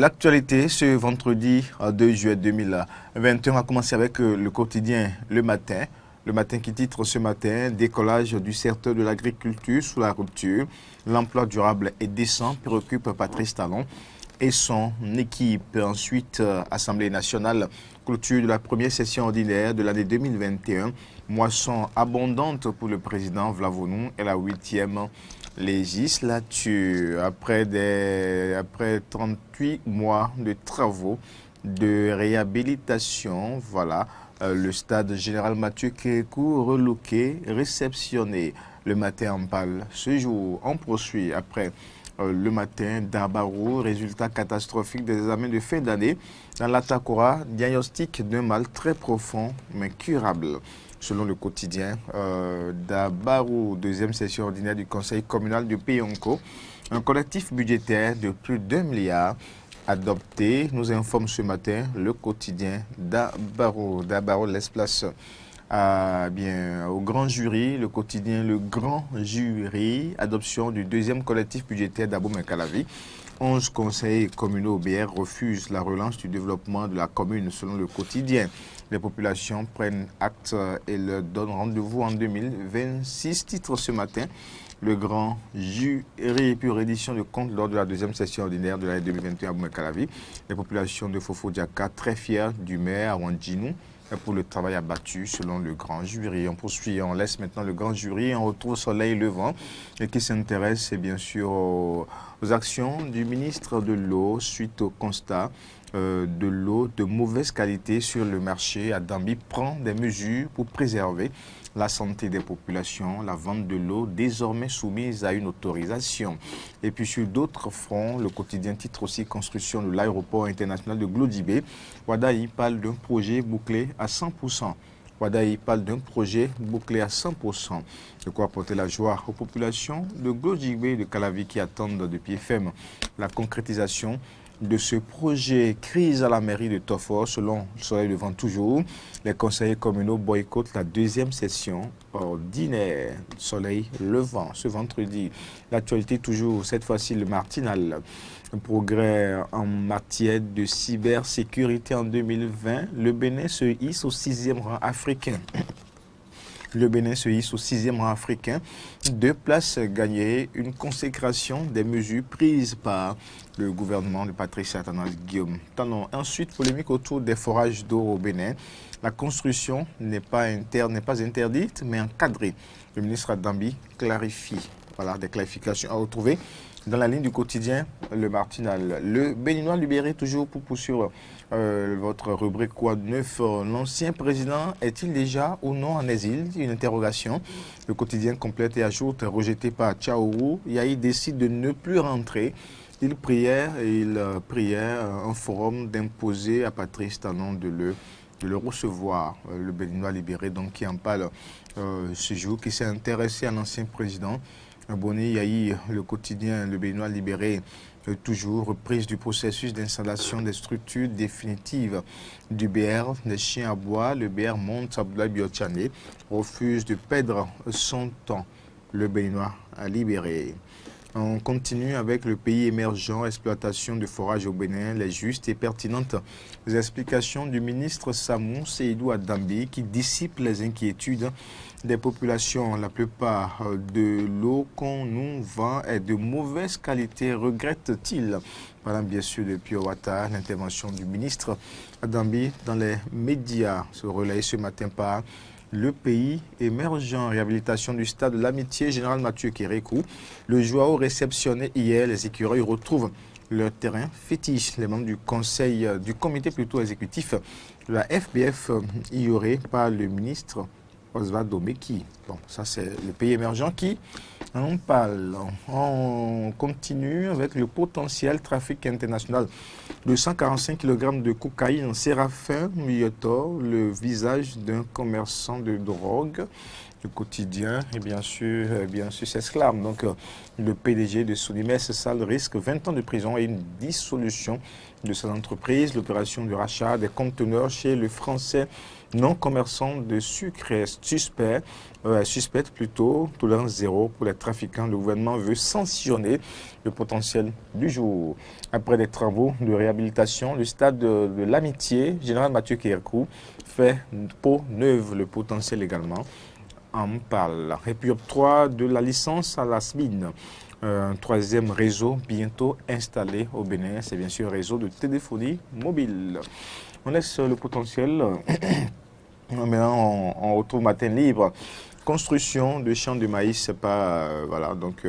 L'actualité ce vendredi 2 juillet 2021, on va commencer avec le quotidien Le Matin. Le Matin qui titre ce matin « Décollage du secteur de l'agriculture sous la rupture. L'emploi durable et décent préoccupe Patrice Talon et son équipe. » Ensuite, Assemblée nationale, clôture de la première session ordinaire de l'année 2021. Moisson abondante pour le président Vlavonou et la 8e législature. Après 38 mois de travaux de réhabilitation, voilà, le stade général Mathieu Kékou relooké, réceptionné. Le matin en parle ce jour. On poursuit après le matin d'Abarou, résultat catastrophique des examens de fin d'année. Dans l'Atakora, diagnostic d'un mal très profond mais curable. Selon le quotidien d'Abarou, deuxième session ordinaire du conseil communal de Peyonko, un collectif budgétaire de plus d'1 milliard adopté, nous informe ce matin le quotidien d'Abarou. D'Abarou laisse place au grand jury, le quotidien Le Grand Jury, adoption du deuxième collectif budgétaire d'Abou-Mekalavi. 11 conseils communaux OBR refusent la relance du développement de la commune selon le quotidien. Les populations prennent acte et leur donnent rendez-vous en 2026. Titre ce matin, le grand jury pour édition de compte lors de la deuxième session ordinaire de l'année 2021 à Abou-Mekalavi. Les populations de Fofo-Diaka très fiers du maire Wandjinou pour le travail abattu selon le grand jury. On poursuit, on laisse maintenant le grand jury, on retrouve Soleil Levant et qui s'intéresse bien sûr aux actions du ministre de l'eau suite au constat de l'eau de mauvaise qualité sur le marché. Adambi prend des mesures pour préserver la santé des populations, la vente de l'eau désormais soumise à une autorisation. Et puis sur d'autres fronts, le quotidien titre aussi construction de l'aéroport international de Glodibé. Wadaï parle d'un projet bouclé à 100%. Wadaï parle d'un projet bouclé à 100%. De quoi apporter la joie aux populations de Glodibé et de Calavi qui attendent de pied ferme la concrétisation de ce projet. Crise à la mairie de Tofor, selon le Soleil Levant toujours. Les conseillers communaux boycottent la deuxième session ordinaire. Soleil Levant, ce vendredi. L'actualité toujours, cette fois-ci le Martinal. Un progrès en matière de cybersécurité en 2020. Le Bénin se hisse au 6e rang africain. Le Bénin se hisse au 6e rang africain. 2 places gagnées, une consécration des mesures prises par le gouvernement de Patrice Guillaume Talon. Ensuite, polémique autour des forages d'eau au Bénin. La construction n'est pas interdite, mais encadrée. Le ministre Adambi clarifie. Voilà, des clarifications à retrouver dans la ligne du quotidien Le Martinal. Le Béninois libéré toujours pour poursuivre votre rubrique Quoi de neuf. L'ancien président est-il déjà ou non en exil? Une interrogation. Le quotidien complète et ajoute rejeté par Tchaourou. Yahi décide de ne plus rentrer. Il priait un forum d'imposer à Patrice Talon de le recevoir. Le Béninois libéré donc qui en parle ce jour, qui s'est intéressé à l'ancien président. Abonné Yahi, le quotidien Le Béninois libéré, toujours reprise du processus d'installation des structures définitives du BR des chiens à bois. Le BR monte Abdoulaye Biochane refuse de perdre son temps. Le Béninois a libéré. On continue avec le pays émergent, exploitation de forage au Bénin, les justes et pertinentes explications du ministre Samou Seydou Adambi qui dissipe les inquiétudes des populations. La plupart de l'eau qu'on nous vend est de mauvaise qualité, regrette-t-il. Parlant bien sûr de Piowata, l'intervention du ministre Adambi dans les médias se relaye ce matin par le pays émergent, réhabilitation du stade de l'amitié général Mathieu Kérékou. Le Joao réceptionné hier, les écureuils retrouvent leur terrain fétiche. Les membres du conseil, du comité plutôt exécutif de la FBF y aurait par le ministre Osvaldo Meki. Bon, ça c'est le pays émergent qui en parle. On continue avec le potentiel trafic international de 145 kg de cocaïne. Séraphin Miotor, le visage d'un commerçant de drogue. le quotidien et bien sûr s'exclame. Donc, le PDG de Sodimès Sal risque 20 ans de prison et une dissolution de son entreprise. L'opération de rachat des conteneurs chez le Français non commerçant de sucre est suspecte plutôt, tolérance zéro pour les trafiquants. Le gouvernement veut sanctionner le potentiel du jour. Après des travaux de réhabilitation, le stade de l'Amitié, Général Mathieu Kékou, fait peau neuve, le potentiel également en parle. Et puis octroi de la licence à la SMIN. Un troisième réseau bientôt installé au Bénin, c'est bien sûr un réseau de téléphonie mobile. On laisse le potentiel. Maintenant, on retrouve Matin Libre. Construction de champs de maïs, c'est pas voilà, donc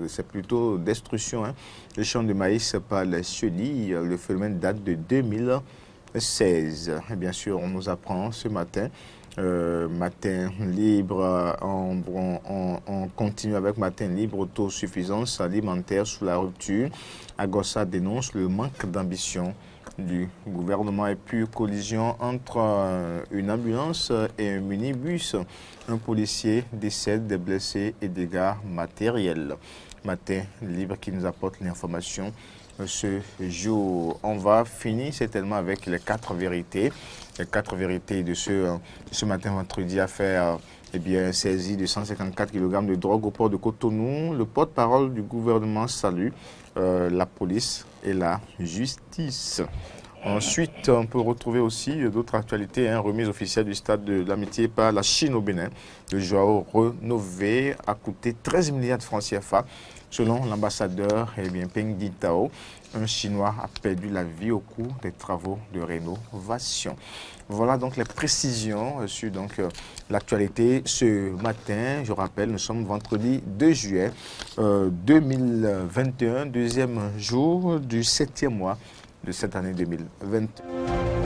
c'est plutôt destruction. Hein. Les champs de maïs par les chenilles, le phénomène date de 2016. Et bien sûr, on nous apprend ce matin. Matin Libre, on continue avec Matin Libre, autosuffisance alimentaire sous la rupture. Agossa dénonce le manque d'ambition du gouvernement. Et puis collision entre une ambulance et un minibus. Un policier décède, des blessés et dégâts matériels. Matin Libre qui nous apporte l'information ce jour. On va finir certainement avec les 4 vérités. Les 4 vérités de ce matin vendredi, affaire saisie de 154 kg de drogue au port de Cotonou. Le porte-parole du gouvernement salue la police et la justice. Ensuite, on peut retrouver aussi d'autres actualités. Remise officielle du stade de l'Amitié par la Chine au Bénin. Le Joao rénové a coûté 13 milliards de francs CFA. Selon l'ambassadeur Peng Dintao, un Chinois a perdu la vie au cours des travaux de rénovation. Voilà donc les précisions sur l'actualité ce matin. Je rappelle, nous sommes vendredi 2 juillet 2021, deuxième jour du 7e mois de cette année 2021.